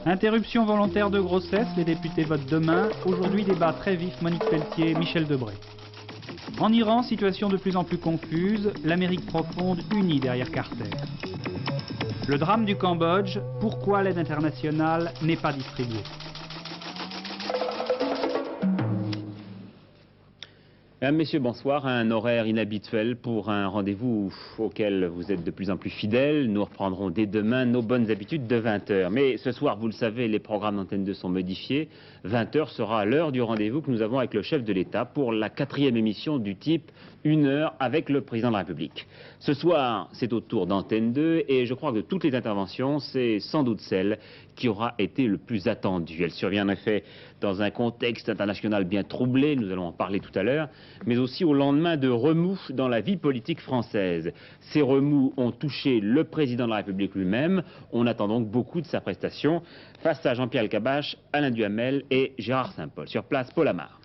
Interruption volontaire de grossesse, les députés votent demain. Aujourd'hui, débat très vif, Monique Pelletier, Michel Debré. En Iran, situation de plus en plus confuse, l'Amérique profonde unie derrière Carter. Le drame du Cambodge, pourquoi l'aide internationale n'est pas distribuée. Mesdames, Messieurs, bonsoir. Un horaire inhabituel pour un rendez-vous auquel vous êtes de plus en plus fidèles. Nous reprendrons dès demain nos bonnes habitudes de 20 h. Mais ce soir, vous le savez, les programmes d'Antenne 2 sont modifiés. 20 h sera l'heure du rendez-vous que nous avons avec le chef de l'État pour la 4e émission du type 1 heure avec le président de la République. Ce soir, c'est au tour d'Antenne 2 et je crois que de toutes les interventions, c'est sans doute celle qui aura été le plus attendue. Elle survient en effet dans un contexte international bien troublé, nous allons en parler tout à l'heure, mais aussi au lendemain de remous dans la vie politique française. Ces remous ont touché le président de la République lui-même. On attend donc beaucoup de sa prestation face à Jean-Pierre Elkabbach, Alain Duhamel et Gérard Saint-Paul. Sur place, Paul Amar.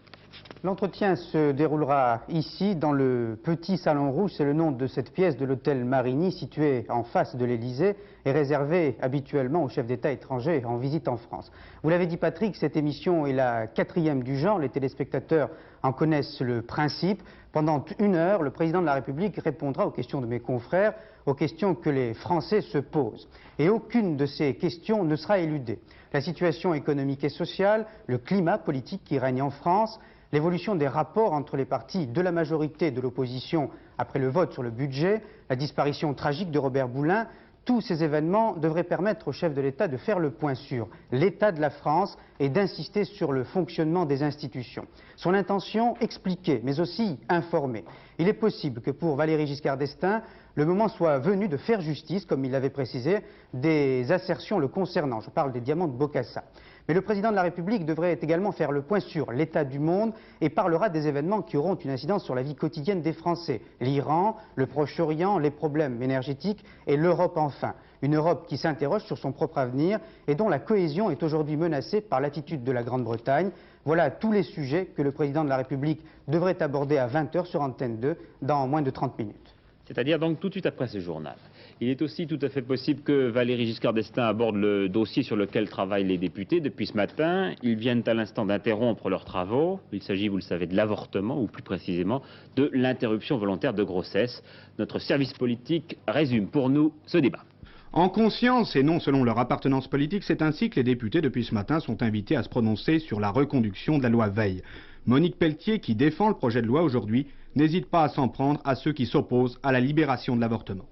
L'entretien se déroulera ici, dans le Petit Salon Rouge. C'est le nom de cette pièce de l'hôtel Marigny, situé en face de l'Élysée et réservé habituellement aux chefs d'État étrangers en visite en France. Vous l'avez dit, Patrick, cette émission est la 4e du genre. Les téléspectateurs en connaissent le principe. Pendant 1 heure, le président de la République répondra aux questions de mes confrères, aux questions que les Français se posent. Et aucune de ces questions ne sera éludée. La situation économique et sociale, le climat politique qui règne en France, l'évolution des rapports entre les partis de la majorité et de l'opposition après le vote sur le budget, la disparition tragique de Robert Boulin, tous ces événements devraient permettre au chef de l'État de faire le point sur l'état de la France et d'insister sur le fonctionnement des institutions. Son intention, expliquer, mais aussi informer. Il est possible que pour Valéry Giscard d'Estaing, le moment soit venu de faire justice, comme il l'avait précisé, des assertions le concernant. Je parle des diamants de Bokassa. Mais le président de la République devrait également faire le point sur l'état du monde et parlera des événements qui auront une incidence sur la vie quotidienne des Français. L'Iran, le Proche-Orient, les problèmes énergétiques et l'Europe enfin. Une Europe qui s'interroge sur son propre avenir et dont la cohésion est aujourd'hui menacée par l'attitude de la Grande-Bretagne. Voilà tous les sujets que le président de la République devrait aborder à 20 h sur Antenne 2 dans moins de 30 minutes. C'est-à-dire donc tout de suite après ce journal. Il est aussi tout à fait possible que Valéry Giscard d'Estaing aborde le dossier sur lequel travaillent les députés depuis ce matin. Ils viennent à l'instant d'interrompre leurs travaux. Il s'agit, vous le savez, de l'avortement, ou plus précisément de l'interruption volontaire de grossesse. Notre service politique résume pour nous ce débat. En conscience et non selon leur appartenance politique, c'est ainsi que les députés depuis ce matin sont invités à se prononcer sur la reconduction de la loi Veil. Monique Pelletier, qui défend le projet de loi aujourd'hui, n'hésite pas à s'en prendre à ceux qui s'opposent à la libération de l'avortement.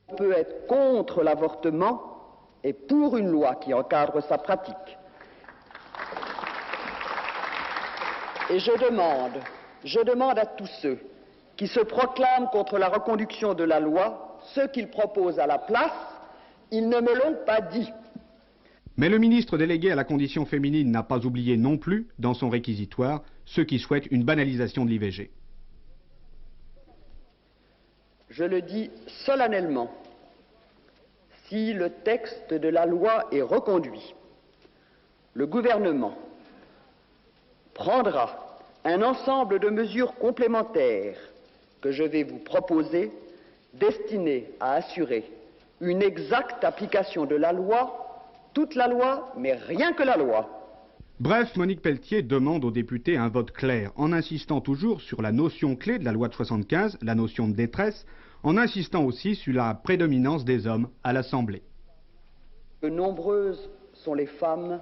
On peut être contre l'avortement et pour une loi qui encadre sa pratique. Et je demande à tous ceux qui se proclament contre la reconduction de la loi, ce qu'ils proposent à la place, ils ne me l'ont pas dit. Mais le ministre délégué à la condition féminine n'a pas oublié non plus, dans son réquisitoire, ceux qui souhaitent une banalisation de l'IVG. Je le dis solennellement, si le texte de la loi est reconduit, le gouvernement prendra un ensemble de mesures complémentaires que je vais vous proposer, destinées à assurer une exacte application de la loi, toute la loi, mais rien que la loi. Bref, Monique Pelletier demande aux députés un vote clair, en insistant toujours sur la notion clé de la loi de 75, la notion de détresse, en insistant aussi sur la prédominance des hommes à l'Assemblée. Nombreuses sont les femmes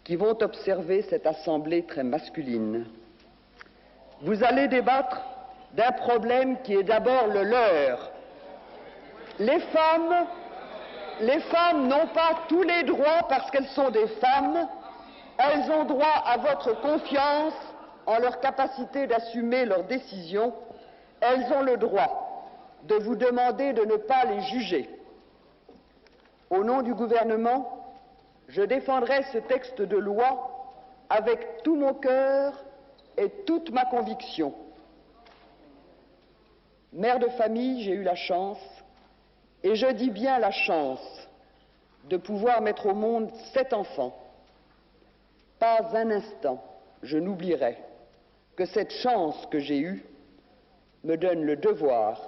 qui vont observer cette Assemblée très masculine. Vous allez débattre d'un problème qui est d'abord le leur. Les femmes n'ont pas tous les droits parce qu'elles sont des femmes. Elles ont droit à votre confiance en leur capacité d'assumer leurs décisions. Elles ont le droit de vous demander de ne pas les juger. Au nom du gouvernement, je défendrai ce texte de loi avec tout mon cœur et toute ma conviction. Mère de famille, j'ai eu la chance, et je dis bien la chance, de pouvoir mettre au monde 7 enfants. Pas un instant, je n'oublierai que cette chance que j'ai eue me donne le devoir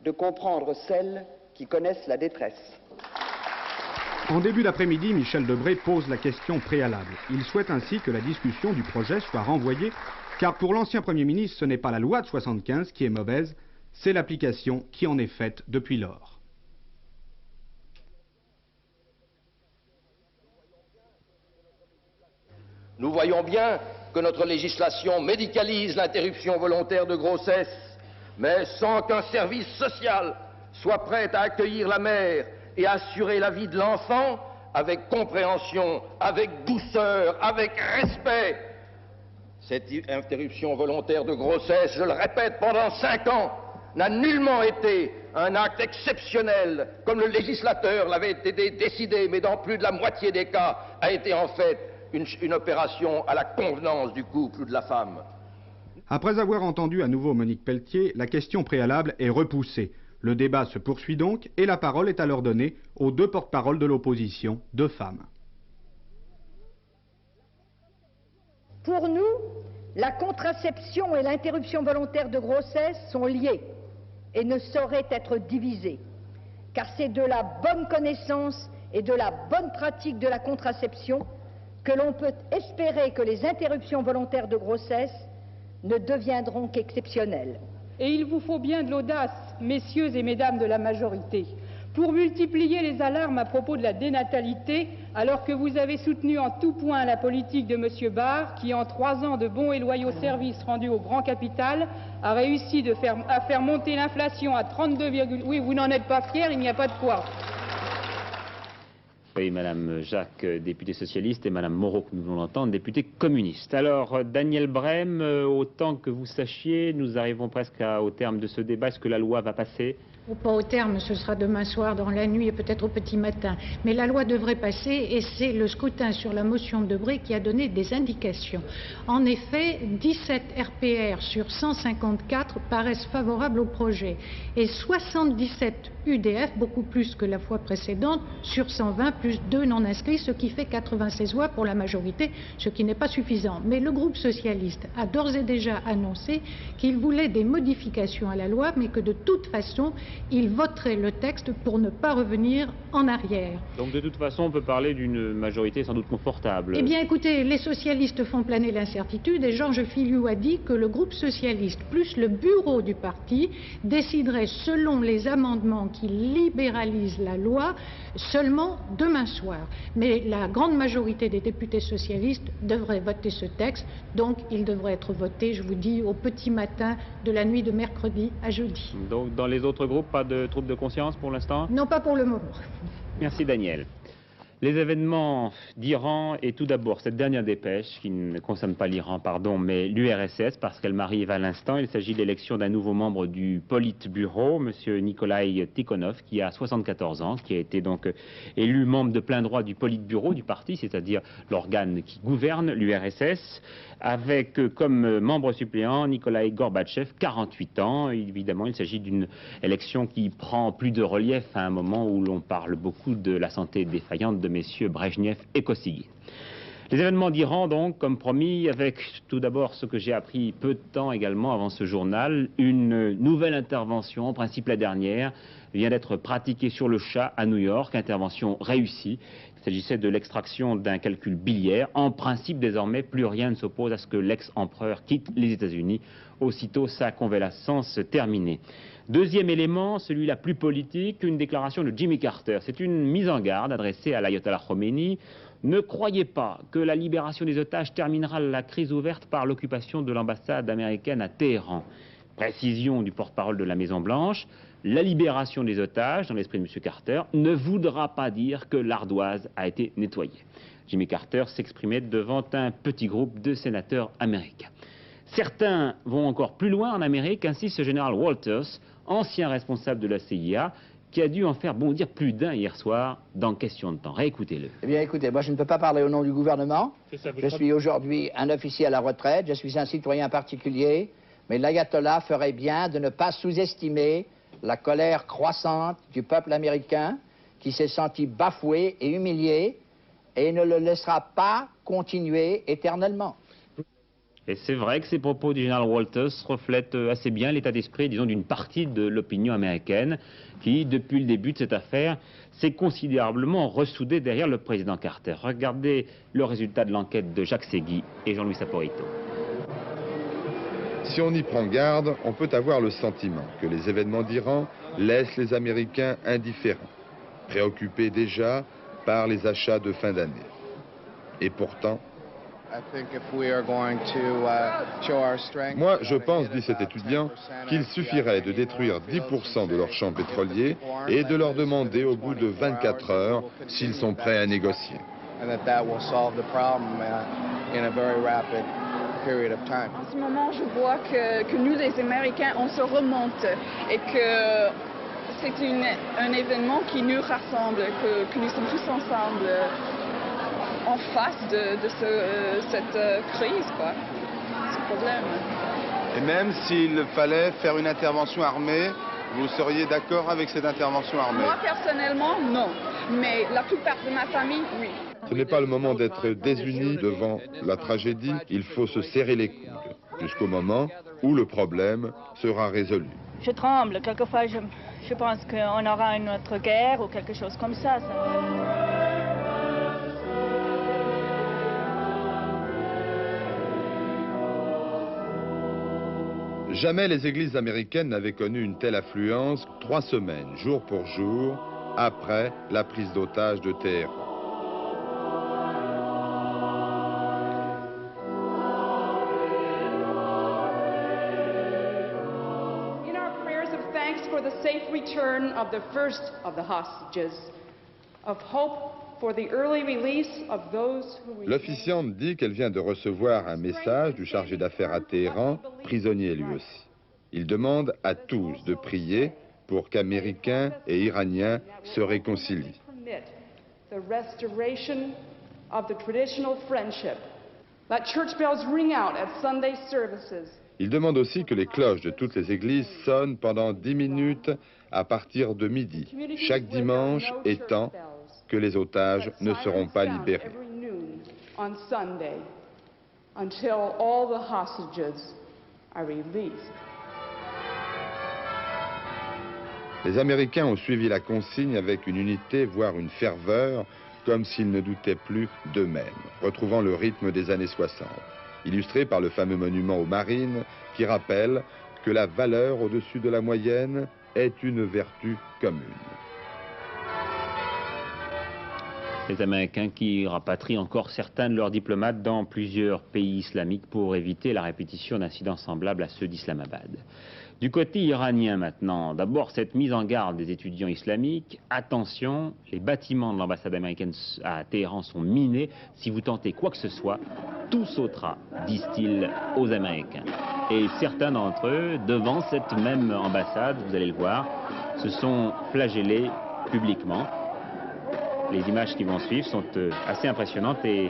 de comprendre celles qui connaissent la détresse. En début d'après-midi, Michel Debré pose la question préalable. Il souhaite ainsi que la discussion du projet soit renvoyée, car pour l'ancien Premier ministre, ce n'est pas la loi de 75 qui est mauvaise, c'est l'application qui en est faite depuis lors. Nous voyons bien que notre législation médicalise l'interruption volontaire de grossesse, mais sans qu'un service social soit prêt à accueillir la mère et assurer la vie de l'enfant avec compréhension, avec douceur, avec respect. Cette interruption volontaire de grossesse, je le répète, pendant 5 ans, n'a nullement été un acte exceptionnel, comme le législateur l'avait décidé, mais dans plus de la moitié des cas, a été en fait une opération à la convenance du couple ou de la femme. Après avoir entendu à nouveau Monique Pelletier, la question préalable est repoussée. Le débat se poursuit donc et la parole est alors donnée aux 2 porte-paroles de l'opposition, 2 femmes. Pour nous, la contraception et l'interruption volontaire de grossesse sont liées et ne sauraient être divisées, car c'est de la bonne connaissance et de la bonne pratique de la contraception que l'on peut espérer que les interruptions volontaires de grossesse ne deviendront qu'exceptionnelles. Et il vous faut bien de l'audace, messieurs et mesdames de la majorité, pour multiplier les alarmes à propos de la dénatalité, alors que vous avez soutenu en tout point la politique de M. Barre, qui en 3 ans de bons et loyaux services rendus au grand capital, a réussi à faire monter l'inflation à 32, oui, vous n'en êtes pas fiers, il n'y a pas de quoi. Oui, Madame Jacques, députée socialiste, et Madame Moreau, que nous venons d'entendre, députée communiste. Alors, Daniel Brem, autant que vous sachiez, nous arrivons presque au terme de ce débat. Est-ce que la loi va passer ? Pas au terme, ce sera demain soir, dans la nuit et peut-être au petit matin. Mais la loi devrait passer et c'est le scrutin sur la motion de Debré qui a donné des indications. En effet, 17 RPR sur 154 paraissent favorables au projet et 77 UDF, beaucoup plus que la fois précédente, sur 120 plus 2 non inscrits, ce qui fait 96 voix pour la majorité, ce qui n'est pas suffisant. Mais le groupe socialiste a d'ores et déjà annoncé qu'il voulait des modifications à la loi, mais que de toute façon, il voterait le texte pour ne pas revenir en arrière. Donc de toute façon, on peut parler d'une majorité sans doute confortable. Eh bien écoutez, les socialistes font planer l'incertitude et Georges Filiou a dit que le groupe socialiste plus le bureau du parti déciderait selon les amendements qui libéralisent la loi seulement demain soir. Mais la grande majorité des députés socialistes devraient voter ce texte, donc il devrait être voté, je vous dis, au petit matin de la nuit de mercredi à jeudi. Donc dans les autres groupes, pas de troubles de conscience pour l'instant? Non, pas pour le moment. Merci Daniel. Les événements d'Iran et tout d'abord cette dernière dépêche qui ne concerne pas l'Iran, pardon, mais l'URSS parce qu'elle m'arrive à l'instant. Il s'agit de l'élection d'un nouveau membre du Politburo, M. Nikolai Tikhonov, qui a 74 ans, qui a été donc élu membre de plein droit du Politburo du parti, c'est-à-dire l'organe qui gouverne l'URSS, avec comme membre suppléant Nikolai Gorbatchev, 48 ans. Évidemment, il s'agit d'une élection qui prend plus de relief à un moment où l'on parle beaucoup de la santé défaillante de messieurs Brejnev et Kosygin. Les événements d'Iran, donc, comme promis, avec tout d'abord ce que j'ai appris peu de temps également avant ce journal, une nouvelle intervention, en principe la dernière, vient d'être pratiquée sur le Shah à New York, intervention réussie. Il s'agissait de l'extraction d'un calcul biliaire. En principe, désormais, plus rien ne s'oppose à ce que l'ex-empereur quitte les États-Unis, aussitôt sa convalescence terminée. Deuxième élément, celui la plus politique, une déclaration de Jimmy Carter. C'est une mise en garde adressée à l'ayatollah Khomeini. Ne croyez pas que la libération des otages terminera la crise ouverte par l'occupation de l'ambassade américaine à Téhéran. Précision du porte-parole de la Maison-Blanche, la libération des otages, dans l'esprit de M. Carter, ne voudra pas dire que l'ardoise a été nettoyée. Jimmy Carter s'exprimait devant un petit groupe de sénateurs américains. Certains vont encore plus loin en Amérique, ainsi ce général Walters, ancien responsable de la CIA, qui a dû en faire bondir plus d'un hier soir dans question de temps. Réécoutez-le. Eh bien, écoutez, moi je ne peux pas parler au nom du gouvernement. Je suis aujourd'hui un officier à la retraite, je suis un citoyen particulier, mais l'ayatollah ferait bien de ne pas sous-estimer la colère croissante du peuple américain qui s'est senti bafoué et humilié et ne le laissera pas continuer éternellement. Et c'est vrai que ces propos du général Walters reflètent assez bien l'état d'esprit, disons, d'une partie de l'opinion américaine qui, depuis le début de cette affaire, s'est considérablement ressoudée derrière le président Carter. Regardez le résultat de l'enquête de Jacques Segui et Jean-Louis Saporito. Si on y prend garde, on peut avoir le sentiment que les événements d'Iran laissent les Américains indifférents, préoccupés déjà par les achats de fin d'année. Et pourtant, moi, je pense, dit cet étudiant, qu'il suffirait de détruire 10% de leurs champs pétroliers et de leur demander au bout de 24 heures s'ils sont prêts à négocier. En ce moment, je vois que nous, les Américains, on se remonte et que c'est un événement qui nous rassemble, que nous sommes tous ensemble en face de cette crise, quoi, ce problème. Et même s'il fallait faire une intervention armée, vous seriez d'accord avec cette intervention armée? Moi, personnellement, non. Mais la plupart de ma famille, oui. Ce n'est pas le moment d'être désunis devant la tragédie. Il faut se serrer les coudes jusqu'au moment où le problème sera résolu. Je tremble. Quelquefois, je pense qu'on aura une autre guerre ou quelque chose comme ça. Jamais les églises américaines n'avaient connu une telle affluence 3 semaines, jour pour jour, après la prise d'otage de Téhéran. In our prayers of thanks for the safe return of the first of the hostages, of hope for the early release of those who... L'officiante dit qu'elle vient de recevoir un message du chargé d'affaires à Téhéran, prisonnier lui aussi. Il demande à tous de prier pour qu'Américains et Iraniens se réconcilient. The restoration of the traditional friendship. Let church bells ring out at Sunday services. Il demande aussi que les cloches de toutes les églises sonnent pendant 10 minutes à partir de midi, chaque dimanche, étant que les otages ne seront pas libérés. On Sunday, until all the hostages are released. Les Américains ont suivi la consigne avec une unité, voire une ferveur, comme s'ils ne doutaient plus d'eux-mêmes, retrouvant le rythme des années 60, illustré par le fameux monument aux Marines qui rappelle que la valeur au-dessus de la moyenne est une vertu commune. Les Américains qui rapatrient encore certains de leurs diplomates dans plusieurs pays islamiques pour éviter la répétition d'incidents semblables à ceux d'Islamabad. Du côté iranien maintenant, d'abord cette mise en garde des étudiants islamiques. Attention, les bâtiments de l'ambassade américaine à Téhéran sont minés. Si vous tentez quoi que ce soit, tout sautera, disent-ils aux Américains. Et certains d'entre eux, devant cette même ambassade, vous allez le voir, se sont flagellés publiquement. Les images qui vont suivre sont assez impressionnantes et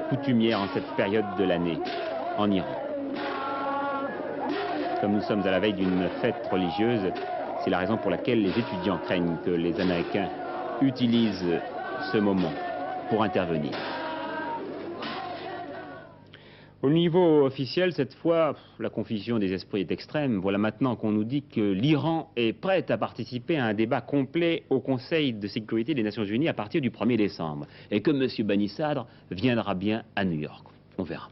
coutumières en cette période de l'année en Iran. Comme nous sommes à la veille d'une fête religieuse, c'est la raison pour laquelle les étudiants craignent que les Américains utilisent ce moment pour intervenir. Au niveau officiel, cette fois, la confusion des esprits est extrême. Voilà maintenant qu'on nous dit que l'Iran est prêt à participer à un débat complet au Conseil de sécurité des Nations Unies à partir du 1er décembre. Et que M. Bani Sadr viendra bien à New York. On verra.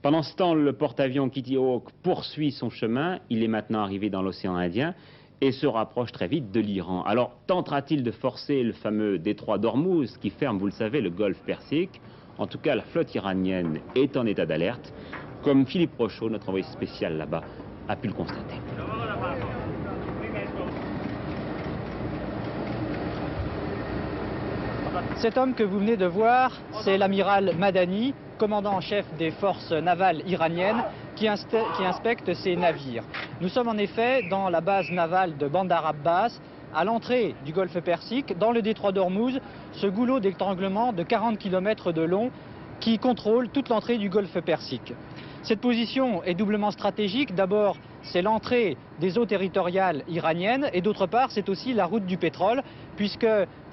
Pendant ce temps, le porte-avions Kitty Hawk poursuit son chemin. Il est maintenant arrivé dans l'océan Indien et se rapproche très vite de l'Iran. Alors, tentera-t-il de forcer le fameux détroit d'Ormuz qui ferme, vous le savez, le golfe Persique? En tout cas, la flotte iranienne est en état d'alerte, comme Philippe Rochaud, notre envoyé spécial là-bas, a pu le constater. Cet homme que vous venez de voir, c'est l'amiral Madani, commandant en chef des forces navales iraniennes, qui inspecte ces navires. Nous sommes en effet dans la base navale de Bandar Abbas, à l'entrée du golfe Persique, dans le détroit d'Ormuz, ce goulot d'étranglement de 40 km de long qui contrôle toute l'entrée du golfe Persique. Cette position est doublement stratégique. D'abord, c'est l'entrée des eaux territoriales iraniennes et d'autre part, c'est aussi la route du pétrole, puisque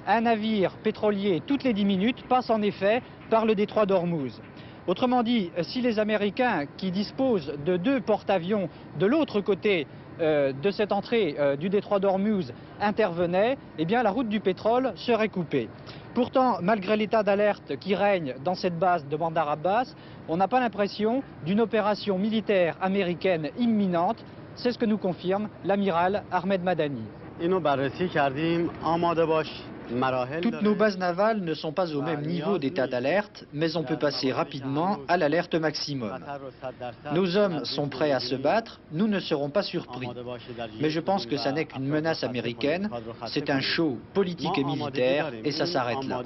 un navire pétrolier toutes les 10 minutes passe en effet par le détroit d'Ormuz. Autrement dit, si les Américains qui disposent de 2 porte-avions de l'autre côté de cette entrée du détroit d'Ormuz intervenaient, eh bien la route du pétrole serait coupée. Pourtant, malgré l'état d'alerte qui règne dans cette base de Bandar Abbas, on n'a pas l'impression d'une opération militaire américaine imminente. C'est ce que nous confirme l'amiral Ahmed Madani. Toutes nos bases navales ne sont pas au même niveau d'état d'alerte, mais on peut passer rapidement à l'alerte maximum. Nos hommes sont prêts à se battre, nous ne serons pas surpris. Mais je pense que ça n'est qu'une menace américaine, c'est un show politique et militaire, et ça s'arrête là.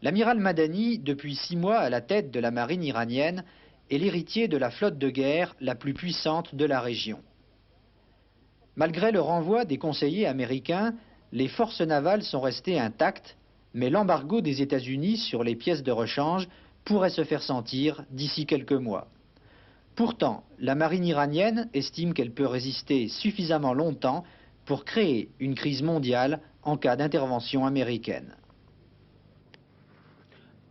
L'amiral Madani, depuis 6 mois à la tête de la marine iranienne, est l'héritier de la flotte de guerre la plus puissante de la région. Malgré le renvoi des conseillers américains, les forces navales sont restées intactes, mais l'embargo des États-Unis sur les pièces de rechange pourrait se faire sentir d'ici quelques mois. Pourtant, la marine iranienne estime qu'elle peut résister suffisamment longtemps pour créer une crise mondiale en cas d'intervention américaine.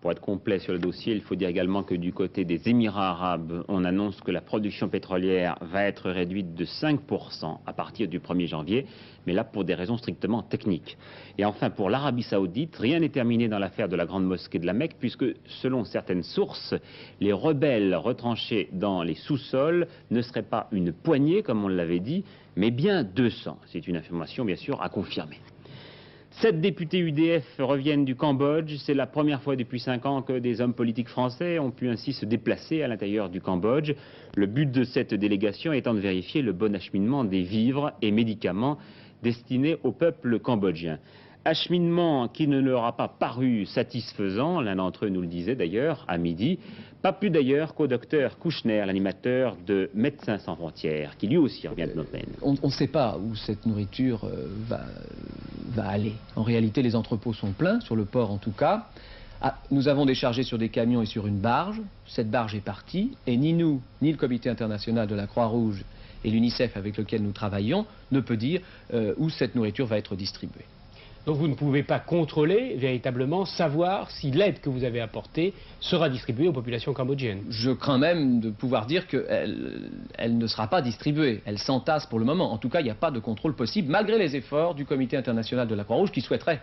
Pour être complet sur le dossier, il faut dire également que du côté des Émirats arabes, on annonce que la production pétrolière va être réduite de 5% à partir du 1er janvier, mais là pour des raisons strictement techniques. Et enfin, pour l'Arabie saoudite, rien n'est terminé dans l'affaire de la grande mosquée de la Mecque, puisque selon certaines sources, les rebelles retranchés dans les sous-sols ne seraient pas une poignée, comme on l'avait dit, mais bien 200. C'est une information, bien sûr, à confirmer. 7 députés UDF reviennent du Cambodge. C'est la première fois depuis 5 ans que des hommes politiques français ont pu ainsi se déplacer à l'intérieur du Cambodge. Le but de cette délégation étant de vérifier le bon acheminement des vivres et médicaments destinés au peuple cambodgien. Acheminement qui ne leur a pas paru satisfaisant, l'un d'entre eux nous le disait d'ailleurs à midi, pas plus d'ailleurs qu'au docteur Kouchner, l'animateur de Médecins sans frontières, qui lui aussi revient de Phnom Penh. On ne sait pas où cette nourriture va aller. En réalité, les entrepôts sont pleins, sur le port en tout cas. Nous avons déchargé sur des camions et sur une barge. Cette barge est partie, et ni nous, ni le Comité international de la Croix-Rouge et l'UNICEF avec lequel nous travaillons ne peut dire où cette nourriture va être distribuée. Donc vous ne pouvez pas contrôler, véritablement, savoir si l'aide que vous avez apportée sera distribuée aux populations cambodgiennes. Je crains même de pouvoir dire qu'elle ne sera pas distribuée. Elle s'entasse pour le moment. En tout cas, il n'y a pas de contrôle possible, malgré les efforts du Comité international de la Croix-Rouge qui souhaiterait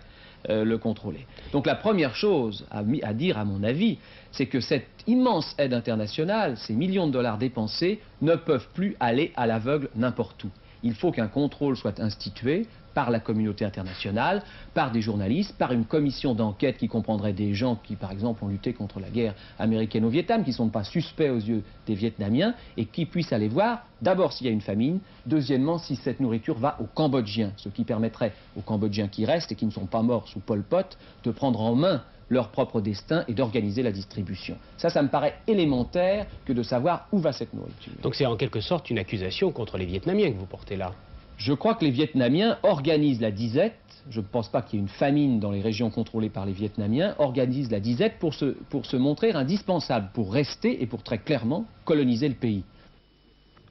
le contrôler. Donc la première chose à dire, à mon avis, c'est que cette immense aide internationale, ces millions de dollars dépensés, ne peuvent plus aller à l'aveugle n'importe où. Il faut qu'un contrôle soit institué par la communauté internationale, par des journalistes, par une commission d'enquête qui comprendrait des gens qui, par exemple, ont lutté contre la guerre américaine au Vietnam, qui ne sont pas suspects aux yeux des Vietnamiens, et qui puissent aller voir, d'abord s'il y a une famine, deuxièmement si cette nourriture va aux Cambodgiens, ce qui permettrait aux Cambodgiens qui restent et qui ne sont pas morts sous Pol Pot de prendre en main leur propre destin et d'organiser la distribution. Ça me paraît élémentaire que de savoir où va cette nourriture. Donc c'est en quelque sorte une accusation contre les Vietnamiens que vous portez là. Je crois que les Vietnamiens organisent la disette, je ne pense pas qu'il y ait une famine dans les régions contrôlées par les Vietnamiens, organisent la disette pour se montrer indispensable, pour rester et pour très clairement coloniser le pays.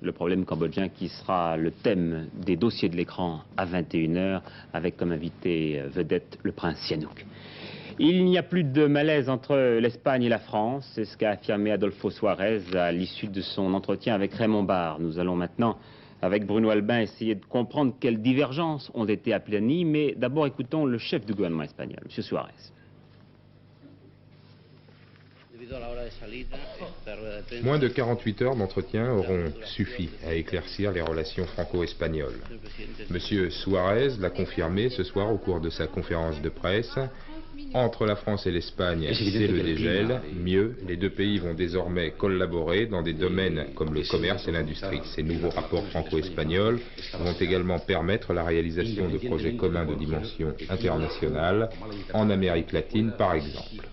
Le problème cambodgien qui sera le thème des dossiers de l'écran à 21h avec comme invité vedette le prince Sihanouk. Il n'y a plus de malaise entre l'Espagne et la France, c'est ce qu'a affirmé Adolfo Suarez à l'issue de son entretien avec Raymond Barre. Nous allons maintenant, avec Bruno Albin, essayer de comprendre quelles divergences ont été aplanies, mais d'abord écoutons le chef du gouvernement espagnol, M. Suarez. Moins de 48 heures d'entretien auront suffi à éclaircir les relations franco-espagnoles. M. Suarez l'a confirmé ce soir au cours de sa conférence de presse. Entre la France et l'Espagne, c'est le dégel. Mieux, les deux pays vont désormais collaborer dans des domaines comme le commerce et l'industrie. Ces nouveaux rapports franco-espagnols vont également permettre la réalisation de projets communs de dimension internationale, en Amérique latine par exemple.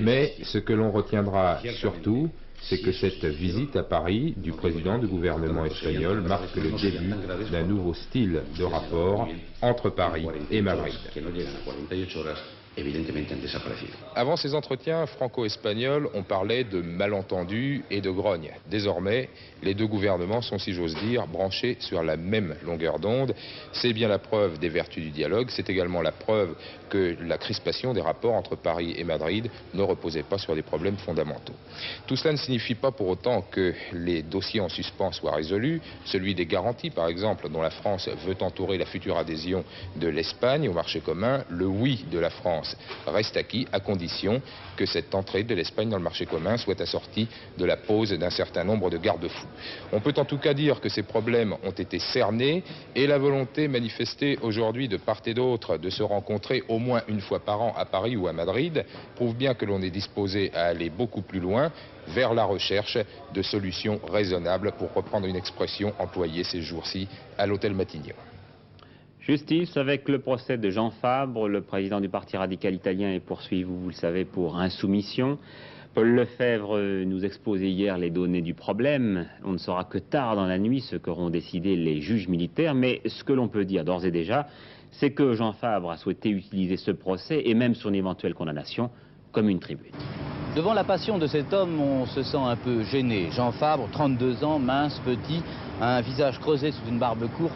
Mais ce que l'on retiendra surtout, c'est que cette visite à Paris du président du gouvernement espagnol marque le début d'un nouveau style de rapport entre Paris et Madrid. evidentemente han desaparecido. Avant ces entretiens franco-espagnols, on parlait de malentendus et de grogne. Désormais, les deux gouvernements sont, si j'ose dire, branchés sur la même longueur d'onde. C'est bien la preuve des vertus du dialogue, c'est également la preuve que la crispation des rapports entre Paris et Madrid ne reposait pas sur des problèmes fondamentaux. Tout cela ne signifie pas pour autant que les dossiers en suspens soient résolus. Celui des garanties, par exemple, dont la France veut entourer la future adhésion de l'Espagne au marché commun, le oui de la France reste acquis à condition que cette entrée de l'Espagne dans le marché commun soit assortie de la pose d'un certain nombre de garde-fous. On peut en tout cas dire que ces problèmes ont été cernés et la volonté manifestée aujourd'hui de part et d'autre de se rencontrer au moins une fois par an à Paris ou à Madrid prouve bien que l'on est disposé à aller beaucoup plus loin vers la recherche de solutions raisonnables, pour reprendre une expression employée ces jours-ci à l'hôtel Matignon. Justice avec le procès de Jean Fabre, le président du Parti radical italien est poursuivi, vous le savez, pour insoumission. Paul Lefebvre nous exposait hier les données du problème. On ne saura que tard dans la nuit ce qu'auront décidé les juges militaires, mais ce que l'on peut dire d'ores et déjà, c'est que Jean Fabre a souhaité utiliser ce procès et même son éventuelle condamnation comme une tribune. Devant la passion de cet homme, on se sent un peu gêné. Jean Fabre, 32 ans, mince, petit, un visage creusé sous une barbe courte,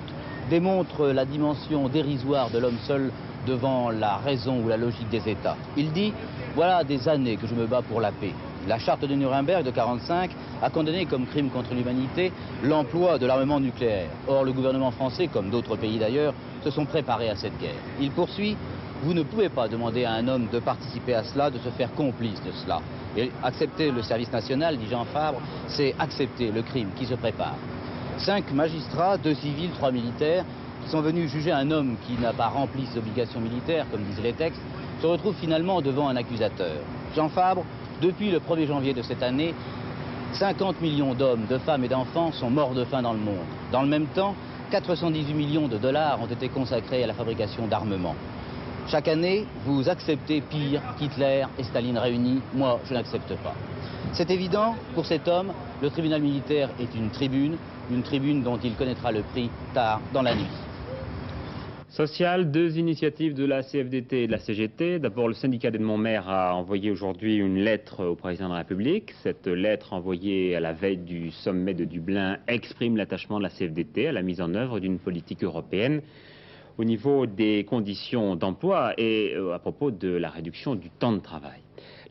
démontre la dimension dérisoire de l'homme seul devant la raison ou la logique des États. Il dit « Voilà des années que je me bats pour la paix ». La charte de Nuremberg de 1945 a condamné comme crime contre l'humanité l'emploi de l'armement nucléaire. Or, le gouvernement français, comme d'autres pays d'ailleurs, se sont préparés à cette guerre. Il poursuit « Vous ne pouvez pas demander à un homme de participer à cela, de se faire complice de cela. Et accepter le service national, dit Jean Fabre, c'est accepter le crime qui se prépare. 5 magistrats, 2 civils, 3 militaires, qui sont venus juger un homme qui n'a pas rempli ses obligations militaires, comme disaient les textes, se retrouvent finalement devant un accusateur. Jean Fabre, depuis le 1er janvier de cette année, 50 millions d'hommes, de femmes et d'enfants sont morts de faim dans le monde. Dans le même temps, 418 millions de dollars ont été consacrés à la fabrication d'armements. Chaque année, vous acceptez pire qu'Hitler et Staline réunis. Moi, je n'accepte pas. C'est évident, pour cet homme, le tribunal militaire est une tribune dont il connaîtra le prix tard dans la nuit. Social, 2 initiatives de la CFDT et de la CGT. D'abord, le syndicat d'Edmond Maire a envoyé aujourd'hui une lettre au président de la République. Cette lettre envoyée à la veille du sommet de Dublin exprime l'attachement de la CFDT à la mise en œuvre d'une politique européenne au niveau des conditions d'emploi et à propos de la réduction du temps de travail.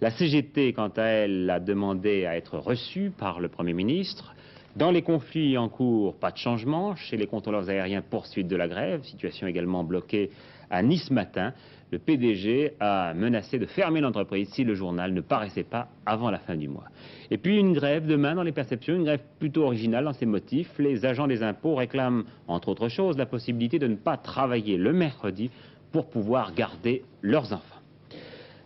La CGT, quant à elle, a demandé à être reçue par le Premier ministre. Dans les conflits en cours, pas de changement. Chez les contrôleurs aériens, poursuite de la grève. Situation également bloquée à Nice matin. Le PDG a menacé de fermer l'entreprise si le journal ne paraissait pas avant la fin du mois. Et puis une grève demain dans les perceptions, une grève plutôt originale dans ses motifs. Les agents des impôts réclament, entre autres choses, la possibilité de ne pas travailler le mercredi pour pouvoir garder leurs enfants.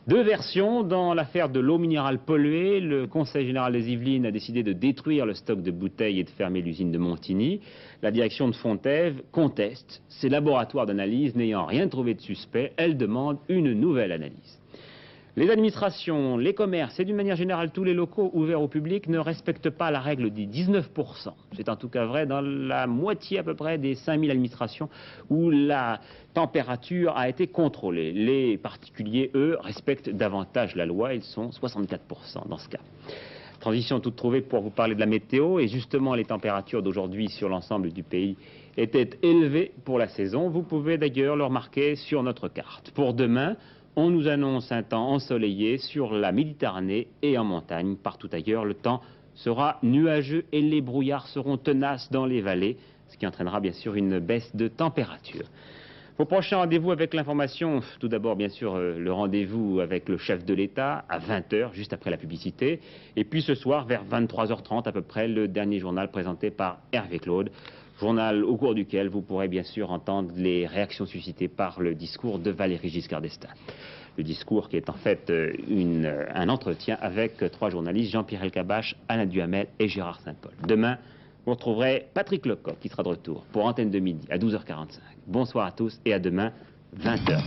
2 versions dans l'affaire de l'eau minérale polluée. Le Conseil général des Yvelines a décidé de détruire le stock de bouteilles et de fermer l'usine de Montigny. La direction de Fontève conteste. Ces laboratoires d'analyse n'ayant rien trouvé de suspect, elle demande une nouvelle analyse. Les administrations, les commerces et d'une manière générale tous les locaux ouverts au public ne respectent pas la règle des 19%. C'est en tout cas vrai dans la moitié à peu près des 5000 administrations où la température a été contrôlée. Les particuliers, eux, respectent davantage la loi, ils sont 64% dans ce cas. Transition toute trouvée pour vous parler de la météo et justement les températures d'aujourd'hui sur l'ensemble du pays étaient élevées pour la saison. Vous pouvez d'ailleurs le remarquer sur notre carte. Pour demain, on nous annonce un temps ensoleillé sur la Méditerranée et en montagne. Partout ailleurs, le temps sera nuageux et les brouillards seront tenaces dans les vallées, ce qui entraînera bien sûr une baisse de température. Vos prochains rendez-vous avec l'information, tout d'abord bien sûr le rendez-vous avec le chef de l'État à 20h, juste après la publicité. Et puis ce soir, vers 23h30 à peu près, le dernier journal présenté par Hervé Claude. Journal au cours duquel vous pourrez bien sûr entendre les réactions suscitées par le discours de Valéry Giscard d'Estaing. Le discours qui est en fait un entretien avec 3 journalistes, Jean-Pierre Elkabbach, Alain Duhamel et Gérard Saint-Paul. Demain, vous retrouverez Patrick Lecoq qui sera de retour pour Antenne de midi à 12h45. Bonsoir à tous et à demain, 20h.